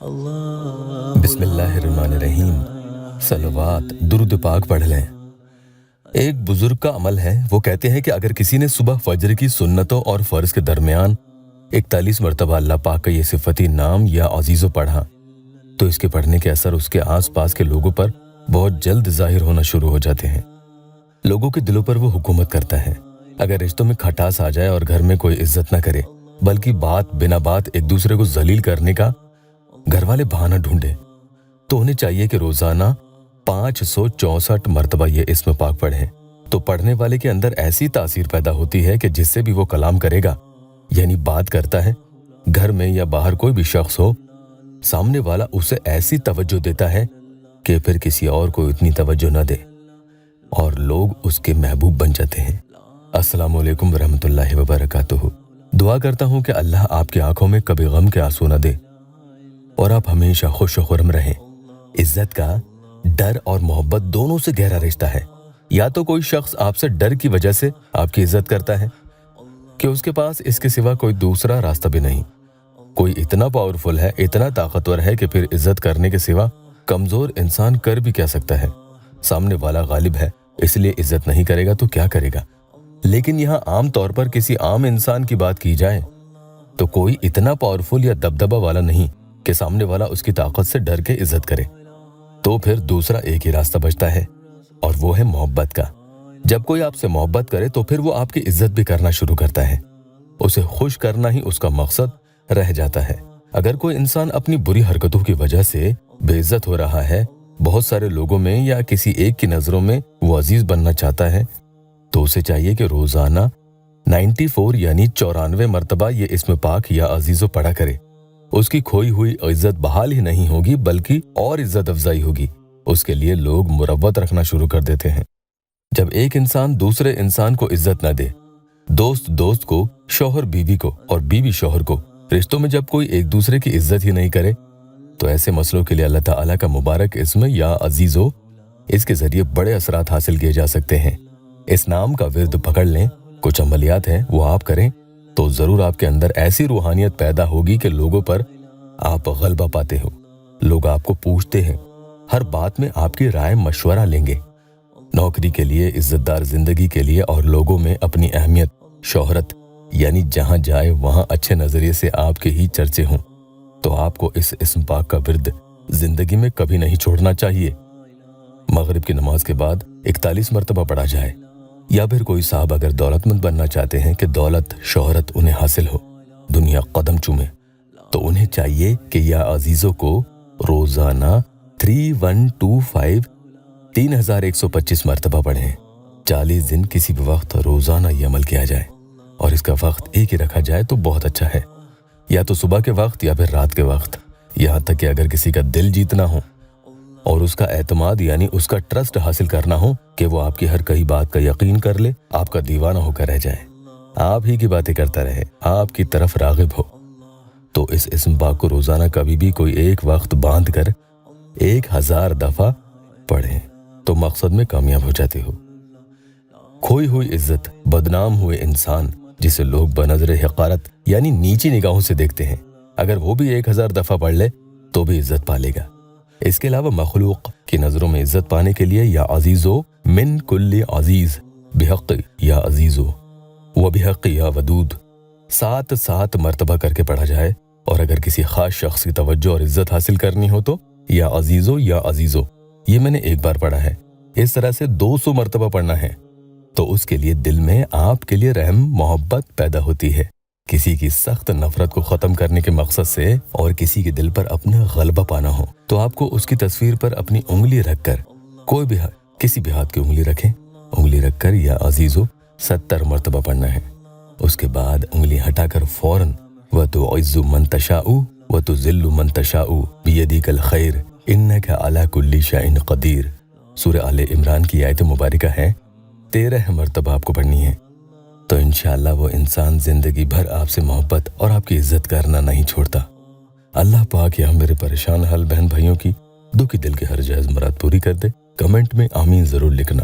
بسم اللہ الرحمن الرحیم۔ صلوات درود پاک پڑھ لیں۔ ایک بزرگ کا عمل ہے، وہ کہتے ہیں کہ اگر کسی نے صبح فجر کی سنتوں اور فرض کے درمیان 41 مرتبہ اللہ پاک کا یہ صفتی نام یا عزیزو پڑھا تو اس کے پڑھنے کے اثر اس کے آس پاس کے لوگوں پر بہت جلد ظاہر ہونا شروع ہو جاتے ہیں۔ لوگوں کے دلوں پر وہ حکومت کرتا ہے۔ اگر رشتوں میں کھٹاس آ جائے اور گھر میں کوئی عزت نہ کرے بلکہ بنا بات ایک دوسرے کو ذلیل کرنے کا گھر والے بہانہ ڈھونڈے تو انہیں چاہیے کہ روزانہ 564 مرتبہ یہ اسم پاک پڑھیں، تو پڑھنے والے کے اندر ایسی تاثیر پیدا ہوتی ہے کہ جس سے بھی وہ کلام کرے گا یعنی بات کرتا ہے، گھر میں یا باہر کوئی بھی شخص ہو، سامنے والا اسے ایسی توجہ دیتا ہے کہ پھر کسی اور کو اتنی توجہ نہ دے اور لوگ اس کے محبوب بن جاتے ہیں۔ السلام علیکم ورحمۃ اللہ وبرکاتہ۔ دعا کرتا ہوں کہ اللہ آپ کی آنکھوں میں کبھی غم کے آنسو نہ دے اور آپ ہمیشہ خوش و خرم رہیں۔ عزت کا ڈر اور محبت دونوں سے گہرا رشتہ ہے۔ یا تو کوئی شخص آپ سے ڈر کی وجہ سے آپ کی عزت کرتا ہے کہ اس کے پاس اس کے سوا کوئی دوسرا راستہ بھی نہیں، کوئی اتنا پاورفل ہے، اتنا طاقتور ہے کہ پھر عزت کرنے کے سوا کمزور انسان کر بھی کیا سکتا ہے؟ سامنے والا غالب ہے اس لیے عزت نہیں کرے گا تو کیا کرے گا؟ لیکن یہاں عام طور پر کسی عام انسان کی بات کی جائے تو کوئی اتنا پاورفل یا دبدبہ والا نہیں کہ سامنے والا اس کی طاقت سے ڈر کے عزت کرے، تو پھر دوسرا ایک ہی راستہ بچتا ہے اور وہ ہے محبت کا۔ جب کوئی آپ سے محبت کرے تو پھر وہ آپ کی عزت بھی کرنا شروع کرتا ہے، اسے خوش کرنا ہی اس کا مقصد رہ جاتا ہے۔ اگر کوئی انسان اپنی بری حرکتوں کی وجہ سے بے عزت ہو رہا ہے، بہت سارے لوگوں میں یا کسی ایک کی نظروں میں وہ عزیز بننا چاہتا ہے، تو اسے چاہیے کہ روزانہ 94 یعنی 94 مرتبہ یہ اسم پاک یا عزیزو پڑھا کرے۔ اس کی کھوئی ہوئی عزت بحال ہی نہیں ہوگی بلکہ اور عزت افزائی ہوگی۔ اس کے لیے لوگ مروت رکھنا شروع کر دیتے ہیں۔ جب ایک انسان دوسرے انسان کو عزت نہ دے، دوست کو، شوہر بیوی کو اور بیوی شوہر کو، رشتوں میں جب کوئی ایک دوسرے کی عزت ہی نہیں کرے تو ایسے مسئلوں کے لیے اللہ تعالیٰ کا مبارک اسم یا عزیزو، اس کے ذریعے بڑے اثرات حاصل کیے جا سکتے ہیں۔ اس نام کا ورد پکڑ لیں، کچھ عملیات ہیں وہ آپ کریں تو ضرور آپ کے اندر ایسی روحانیت پیدا ہوگی کہ لوگوں پر آپ غلبہ پاتے ہو، لوگ آپ کو پوچھتے ہیں، ہر بات میں آپ کی رائے مشورہ لیں گے۔ نوکری کے لیے، عزت دار زندگی کے لیے اور لوگوں میں اپنی اہمیت، شہرت یعنی جہاں جائے وہاں اچھے نظریے سے آپ کے ہی چرچے ہوں، تو آپ کو اس اسم پاک کا ورد زندگی میں کبھی نہیں چھوڑنا چاہیے۔ مغرب کی نماز کے بعد 41 مرتبہ پڑھا جائے۔ یا پھر کوئی صاحب اگر دولت مند بننا چاہتے ہیں کہ دولت، شہرت انہیں حاصل ہو، دنیا قدم چومے، تو انہیں چاہیے کہ یا عزیزوں کو روزانہ 3125 3125 مرتبہ پڑھیں۔ 40 دن کسی بھی وقت روزانہ یہ عمل کیا جائے اور اس کا وقت ایک ہی رکھا جائے تو بہت اچھا ہے، یا تو صبح کے وقت یا پھر رات کے وقت، یہاں تک کہ اگر کسی کا دل جیتنا ہو اور اس کا اعتماد یعنی اس کا ٹرسٹ حاصل کرنا ہو کہ وہ آپ کی ہر کئی بات کا یقین کر لے، آپ کا دیوانہ ہو کر رہ جائے، آپ ہی کی باتیں کرتا رہے، آپ کی طرف راغب ہو، تو اس اسم پاک کو روزانہ کبھی بھی کوئی ایک وقت باندھ کر 1000 دفعہ پڑھیں تو مقصد میں کامیاب ہو جاتے ہو۔ کھوئی ہوئی عزت، بدنام ہوئے انسان جسے لوگ بنظر حقارت یعنی نیچی نگاہوں سے دیکھتے ہیں، اگر وہ بھی 1000 دفعہ پڑھ لے تو بھی عزت پا لے گا۔ اس کے علاوہ مخلوق کی نظروں میں عزت پانے کے لیے یا عزیزو من کل عزیز بحق یا عزیزو و بحق یا ودود 7 مرتبہ کر کے پڑھا جائے، اور اگر کسی خاص شخص کی توجہ اور عزت حاصل کرنی ہو تو یا عزیزو یا عزیزو، یہ میں نے ایک بار پڑھا ہے، اس طرح سے 200 مرتبہ پڑھنا ہے، تو اس کے لیے دل میں آپ کے لیے رحم محبت پیدا ہوتی ہے۔ کسی کی سخت نفرت کو ختم کرنے کے مقصد سے اور کسی کے دل پر اپنا غلبہ پانا ہو تو آپ کو اس کی تصویر پر اپنی انگلی رکھ کر، کوئی بھی کسی بھی ہاتھ کی انگلی رکھیں، انگلی رکھ کر یا عزیزو 70 مرتبہ پڑھنا ہے۔ اس کے بعد انگلی ہٹا کر فوراً وَتُعِزُّ مَن تَشَاءُ وَتُذِلُّ مَن تَشَاءُ بِيَدِكَ الْخَيْرُ إِنَّكَ عَلَى كُلِّ شَيْءٍ قَدِيرٌ، سورہ آل عمران کی آیت مبارکہ ہے، 13 مرتبہ آپ کو پڑھنی ہے، تو انشاءاللہ وہ انسان زندگی بھر آپ سے محبت اور آپ کی عزت کرنا نہیں چھوڑتا۔ اللہ پاک یہاں میرے پریشان حال بہن بھائیوں کی دکھی دل کے ہر جائز مراد پوری کر دے۔ کمنٹ میں آمین ضرور لکھنا۔